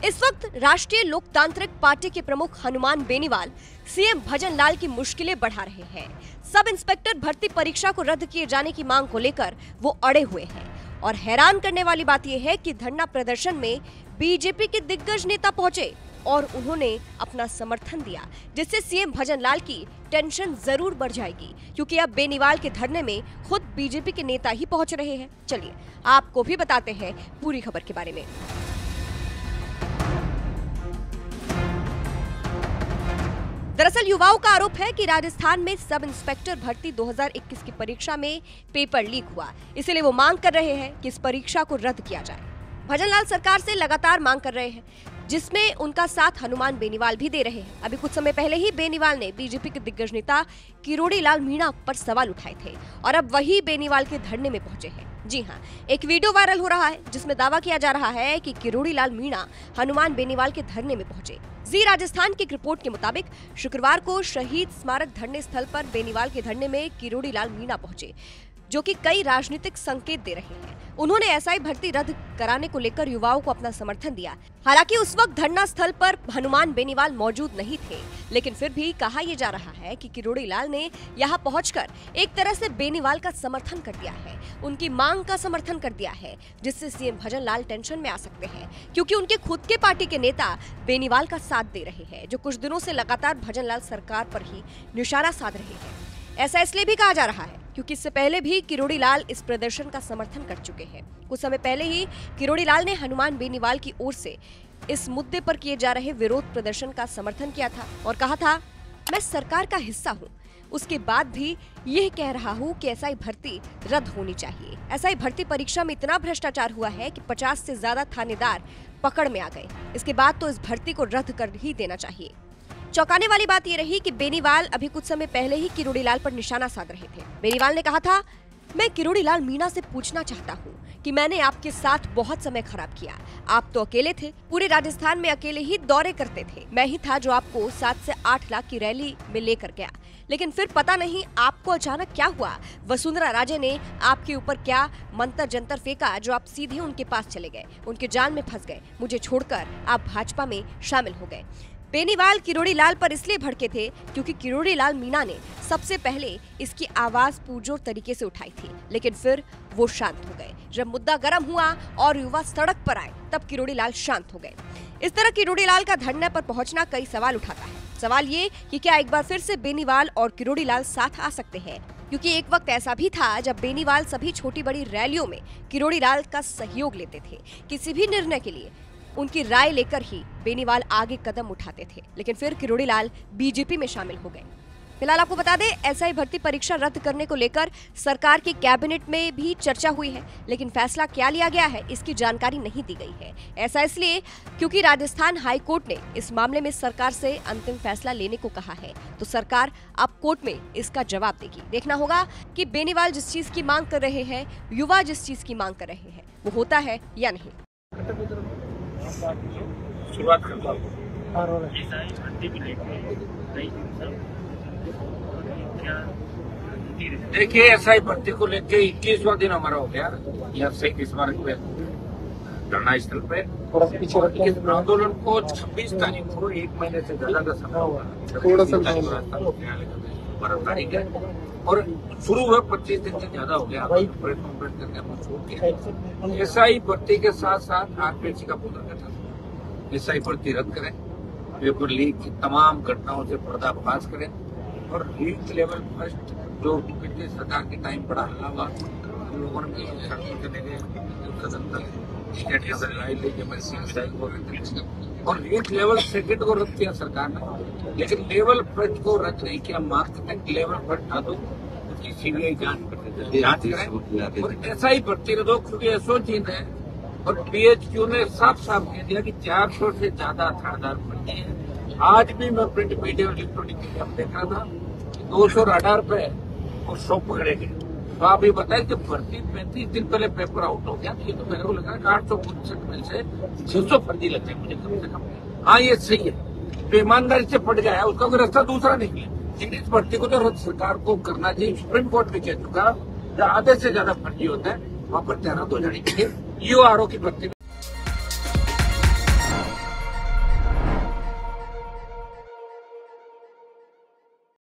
इस वक्त राष्ट्रीय लोकतांत्रिक पार्टी के प्रमुख हनुमान बेनीवाल सीएम भजन लाल की मुश्किलें बढ़ा रहे हैं। सब इंस्पेक्टर भर्ती परीक्षा को रद्द किए जाने की मांग को लेकर वो अड़े हुए हैं और हैरान करने वाली बात यह है कि धरना प्रदर्शन में बीजेपी के दिग्गज नेता पहुंचे और उन्होंने अपना समर्थन दिया, जिससे सीएम भजन लाल की टेंशन जरूर बढ़ जाएगी, क्योंकि अब बेनीवाल के धरने में खुद बीजेपी के नेता ही पहुंच रहे हैं। चलिए आपको भी बताते हैं पूरी खबर के बारे में। दरअसल युवाओं का आरोप है कि राजस्थान में सब इंस्पेक्टर भर्ती 2021 की परीक्षा में पेपर लीक हुआ, इसलिए वो मांग कर रहे हैं कि इस परीक्षा को रद्द किया जाए। भजन लाल सरकार से लगातार मांग कर रहे हैं, जिसमें उनका साथ हनुमान बेनीवाल भी दे रहे हैं। अभी कुछ समय पहले ही बेनीवाल ने बीजेपी के दिग्गज नेता किरोड़ी लाल मीणा पर सवाल उठाए थे और अब वही बेनीवाल के धरने में पहुंचे हैं। जी हां, एक वीडियो वायरल हो रहा है जिसमें दावा किया जा रहा है कि किरोड़ी लाल मीणा हनुमान बेनीवाल के धरने में पहुंचे। जी राजस्थान की एक रिपोर्ट के मुताबिक शुक्रवार को शहीद स्मारक धरने स्थल पर बेनीवाल के धरने में किरोड़ी लाल मीणा पहुंचे, जो कि कई राजनीतिक संकेत दे रहे हैं। उन्होंने एसआई भर्ती रद्द कराने को लेकर युवाओं को अपना समर्थन दिया। हालांकि उस वक्त धरना स्थल पर हनुमान बेनीवाल मौजूद नहीं थे, लेकिन फिर भी कहा यह जा रहा है कि किरोड़ी लाल ने यहां पहुंचकर एक तरह से बेनीवाल का समर्थन कर दिया है, उनकी मांग का समर्थन कर दिया है, जिससे सीएम भजन लाल टेंशन में आ सकते हैं, क्योंकि उनके खुद के पार्टी के नेता बेनीवाल का साथ दे रहे हैं, जो कुछ दिनों से लगातार भजन लाल सरकार पर ही निशाना साध रहे हैं। ऐसा इसलिए भी कहा जा रहा है क्योंकि इससे पहले भी किरोड़ी लाल इस प्रदर्शन का समर्थन कर चुके हैं। कुछ समय पहले ही किरोड़ी लाल ने हनुमान बेनीवाल की ओर से इस मुद्दे पर किए जा रहे विरोध प्रदर्शन का समर्थन किया था और कहा था, मैं सरकार का हिस्सा हूं, उसके बाद भी यह कह रहा हूं कि एसआई भर्ती रद्द होनी चाहिए। एसआई भर्ती परीक्षा में इतना भ्रष्टाचार हुआ है कि 50 से ज्यादा थानेदार पकड़ में आ गए। इसके बाद तो इस भर्ती को रद्द कर ही देना चाहिए। चौंकाने वाली बात यह रही कि बेनीवाल अभी कुछ समय पहले ही किरोड़ी लाल पर निशाना साध रहे थे। बेनीवाल ने कहा था, मैं किरोड़ी लाल मीणा से पूछना चाहता हूँ कि मैंने आपके साथ बहुत समय खराब किया। आप तो अकेले थे, पूरे राजस्थान में अकेले ही दौरे करते थे। मैं ही था जो आपको 7 से 8 लाख की रैली में लेकर गया, लेकिन फिर पता नहीं आपको अचानक क्या हुआ। वसुंधरा राजे ने आपके ऊपर क्या मंतर जंतर फेंका जो आप सीधे उनके पास चले गए, उनके जाल में फंस गए। मुझे छोड़कर आप भाजपा में शामिल हो गए। बेनीवाल किरोड़ी लाल पर इसलिए भड़के थे क्योंकि किरोड़ी लाल मीणा ने सबसे पहले इसकी आवाज पुरजोर तरीके से उठाई थी, लेकिन फिर वो शांत हो गए। जब मुद्दा गर्म हुआ और युवा सड़क पर आए, तब किरोड़ी लाल शांत हो गए। इस तरह किरोड़ी लाल का धरने पर पहुंचना कई सवाल उठाता है। सवाल ये कि क्या एक बार फिर से बेनीवाल और किरोड़ी लाल साथ आ सकते हैं, क्योंकि एक वक्त ऐसा भी था जब बेनीवाल सभी छोटी बड़ी रैलियों में किरोड़ी लाल का सहयोग लेते थे। किसी भी निर्णय के लिए उनकी राय लेकर ही बेनीवाल आगे कदम उठाते थे, लेकिन फिर किरोड़ी लाल बीजेपी में शामिल हो गए। फिलहाल आपको बता दें, एसआई भर्ती परीक्षा रद्द करने को लेकर सरकार की कैबिनेट में भी चर्चा हुई है, लेकिन फैसला क्या लिया गया है इसकी जानकारी नहीं दी गई है। ऐसा इसलिए क्योंकि राजस्थान हाई कोर्ट ने इस मामले में सरकार से अंतिम फैसला लेने को कहा है, तो सरकार अब कोर्ट में इसका जवाब देगी। देखना होगा कि बेनीवाल जिस चीज की मांग कर रहे हैं, युवा जिस चीज की मांग कर रहे हैं, वो होता है या नहीं। शुरुआत करता हूँ। देखिए, एसआई भर्ती को लेके 21वां दिन हमारा हो गया यहाँ शहीद स्मारक पे धरना स्थल पे। आंदोलन को 26 तारीख को 1 महीने से ज्यादा का समय हुआ, 12 तारीख है और शुरू हुआ 25 दिन से ज्यादा हो गया। प्रेस कॉन्फ्रेंस करके हम छोड़ के एसआई भर्ती के साथ साथ आरपीएससी का पुनर्गठन, एसआई भर्ती रद्द करें, पेपर लीक की तमाम घटनाओं से पर्दाफाश करें और लीग लेवल फर्स्ट जो पिछले सरकार के टाइम बड़ा हल्ला हुआ, लोगों ने सड़कों चले गए, और लीग लेवल सेकेंड को रद्द किया सरकार ने, लेकिन लेवल फर्स्ट को रद्द नहीं किया। मार्क्समेंट लेवल फर्स्ट था तो उसकी सीबीआई जांच करें और एसआई भर्ती रद्द हो, क्योंकि एसओजी ने और पीएचक्यू ने साफ साफ कह दिया कि 400 से ज्यादा थानेदार भर्ती है। आज भी मैं प्रिंट मीडिया और इलेक्ट्रॉनिक मीडिया में देख रहा था कि 200 रडार पे और 100 पकड़े गए। तो आप ये बताएं कि भर्ती 35 दिन पहले पेपर आउट हो गया, तो ये तो मेरे को लगा 859 में से 600 फर्जी लगते मुझे कम से कम। हाँ, ये सही है, तो ईमानदारी से पड़ गया, उसका कोई रास्ता दूसरा नहीं है। लेकिन इस भर्ती को तो सरकार को करना चाहिए। सुप्रीम कोर्ट भी कह चुका, आधे से ज्यादा फर्जी होता है वहाँ पर तैनात हो जानी चाहिए। ईओआरओ की भर्ती